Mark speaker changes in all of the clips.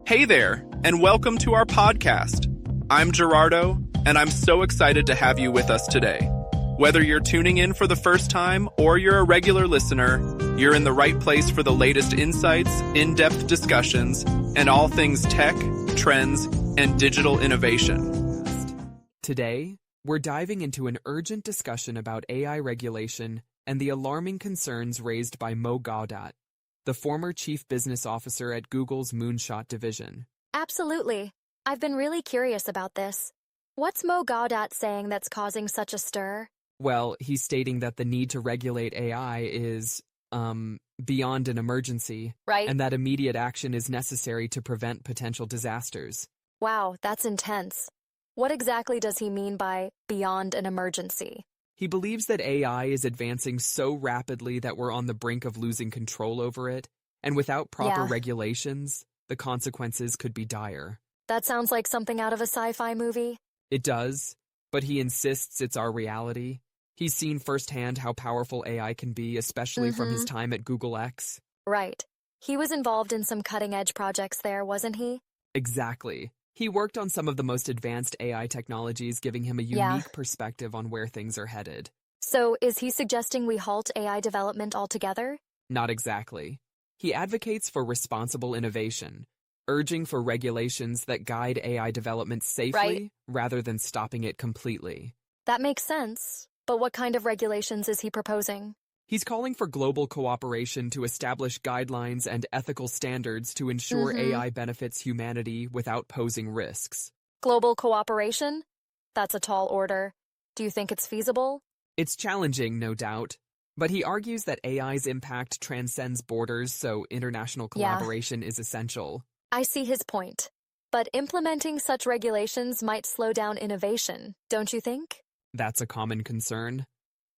Speaker 1: Hey there, and welcome to our podcast. I'm Gerardo, and I'm so excited to have you with us today. Whether you're tuning in for the first time or you're a regular listener, you're in the right place for the latest insights, in-depth discussions, and all things tech, trends, and digital innovation.
Speaker 2: Today, we're diving into an urgent discussion about AI regulation and the alarming concerns raised by Mo Gawdat, the former chief business officer at Google's Moonshot division.
Speaker 3: Absolutely. I've been really curious about this. What's Mo Gawdat saying that's causing such a stir?
Speaker 2: Well, he's stating that the need to regulate AI is, beyond an emergency,
Speaker 3: Right?
Speaker 2: and that immediate action is necessary to prevent potential disasters.
Speaker 3: Wow, that's intense. What exactly does he mean by beyond an emergency?
Speaker 2: He believes that AI is advancing so rapidly that we're on the brink of losing control over it, and without proper
Speaker 3: Yeah.
Speaker 2: regulations, the consequences could be dire.
Speaker 3: That sounds like something out of a sci-fi movie.
Speaker 2: It does, but he insists it's our reality. He's seen firsthand how powerful AI can be, especially from his time at GoogleX.
Speaker 3: Right. He was involved in some cutting-edge projects there, wasn't he?
Speaker 2: Exactly. He worked on some of the most advanced AI technologies, giving him a
Speaker 3: Yeah.
Speaker 2: unique perspective on where things are headed.
Speaker 3: So, is he suggesting we halt AI development altogether?
Speaker 2: Not exactly. He advocates for responsible innovation, urging for regulations that guide AI development safely rather than stopping it completely.
Speaker 3: That makes sense. But what kind of regulations is he proposing?
Speaker 2: He's calling for global cooperation to establish guidelines and ethical standards to ensure AI benefits humanity without posing risks.
Speaker 3: Global cooperation? That's a tall order. Do you think it's feasible?
Speaker 2: It's challenging, no doubt, but he argues that AI's impact transcends borders, so international collaboration is essential.
Speaker 3: I see his point. But implementing such regulations might slow down innovation, don't you think?
Speaker 2: That's a common concern.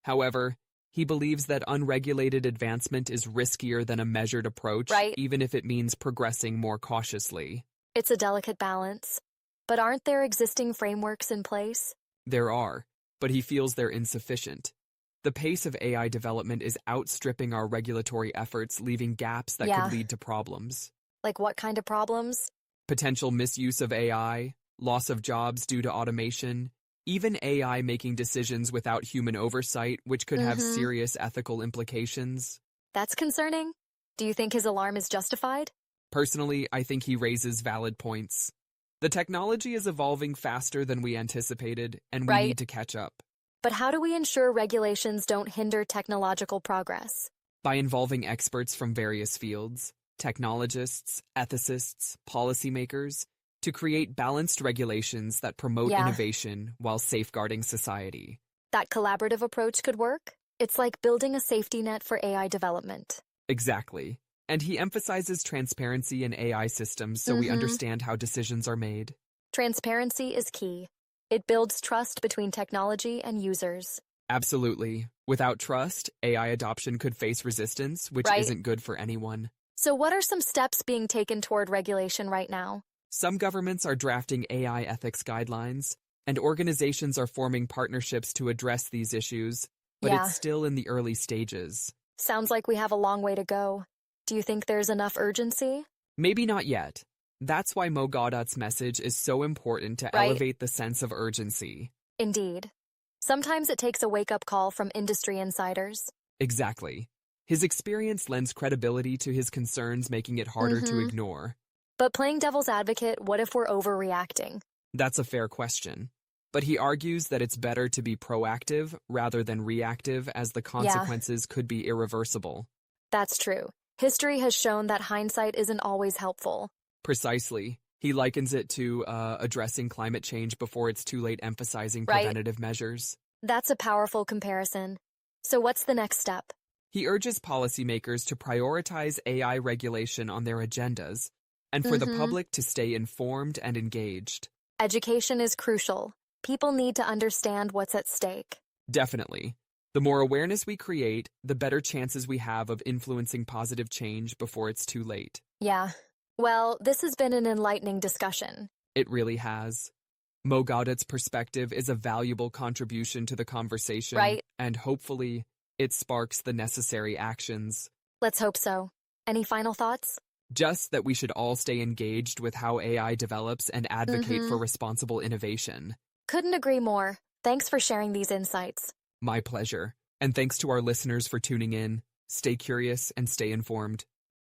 Speaker 2: However, he believes that unregulated advancement is riskier than a measured approach, even if it means progressing more cautiously.
Speaker 3: It's a delicate balance. But aren't there existing frameworks in place?
Speaker 2: There are, but he feels they're insufficient. The pace of AI development is outstripping our regulatory efforts, leaving gaps that could lead to problems.
Speaker 3: Like what kind of problems?
Speaker 2: Potential misuse of AI, loss of jobs due to automation, even AI making decisions without human oversight, which could have serious ethical implications.
Speaker 3: That's concerning. Do you think his alarm is justified?
Speaker 2: Personally, I think he raises valid points. The technology is evolving faster than we anticipated, and we need to catch up.
Speaker 3: But how do we ensure regulations don't hinder technological progress?
Speaker 2: By involving experts from various fields, technologists, ethicists, policymakers, to create balanced regulations that promote innovation while safeguarding society.
Speaker 3: That collaborative approach could work? It's like building a safety net for AI development.
Speaker 2: Exactly. And he emphasizes transparency in AI systems so we understand how decisions are made.
Speaker 3: Transparency is key. It builds trust between technology and users.
Speaker 2: Absolutely. Without trust, AI adoption could face resistance, which isn't good for anyone.
Speaker 3: So what are some steps being taken toward regulation right now?
Speaker 2: Some governments are drafting AI ethics guidelines, and organizations are forming partnerships to address these issues, but it's still in the early stages.
Speaker 3: Sounds like we have a long way to go. Do you think there's enough urgency?
Speaker 2: Maybe not yet. That's why Mo Gawdat's message is so important to elevate the sense of urgency.
Speaker 3: Indeed. Sometimes it takes a wake-up call from industry insiders.
Speaker 2: Exactly. His experience lends credibility to his concerns, making it harder to ignore.
Speaker 3: But playing devil's advocate, what if we're overreacting?
Speaker 2: That's a fair question. But he argues that it's better to be proactive rather than reactive, as the consequences could be irreversible.
Speaker 3: That's true. History has shown that hindsight isn't always helpful.
Speaker 2: Precisely. He likens it to addressing climate change before it's too late, emphasizing preventative measures.
Speaker 3: That's a powerful comparison. So what's the next step?
Speaker 2: He urges policymakers to prioritize AI regulation on their agendas, and for the public to stay informed and engaged.
Speaker 3: Education is crucial. People need to understand what's at stake.
Speaker 2: Definitely. The more awareness we create, the better chances we have of influencing positive change before it's too late.
Speaker 3: Yeah. Well, this has been an enlightening discussion.
Speaker 2: It really has. Mo Gawdat's perspective is a valuable contribution to the conversation, and hopefully, it sparks the necessary actions.
Speaker 3: Let's hope so. Any final thoughts?
Speaker 2: Just that we should all stay engaged with how AI develops and advocate for responsible innovation.
Speaker 3: Couldn't agree more. Thanks for sharing these insights.
Speaker 2: My pleasure. And thanks to our listeners for tuning in. Stay curious and stay informed.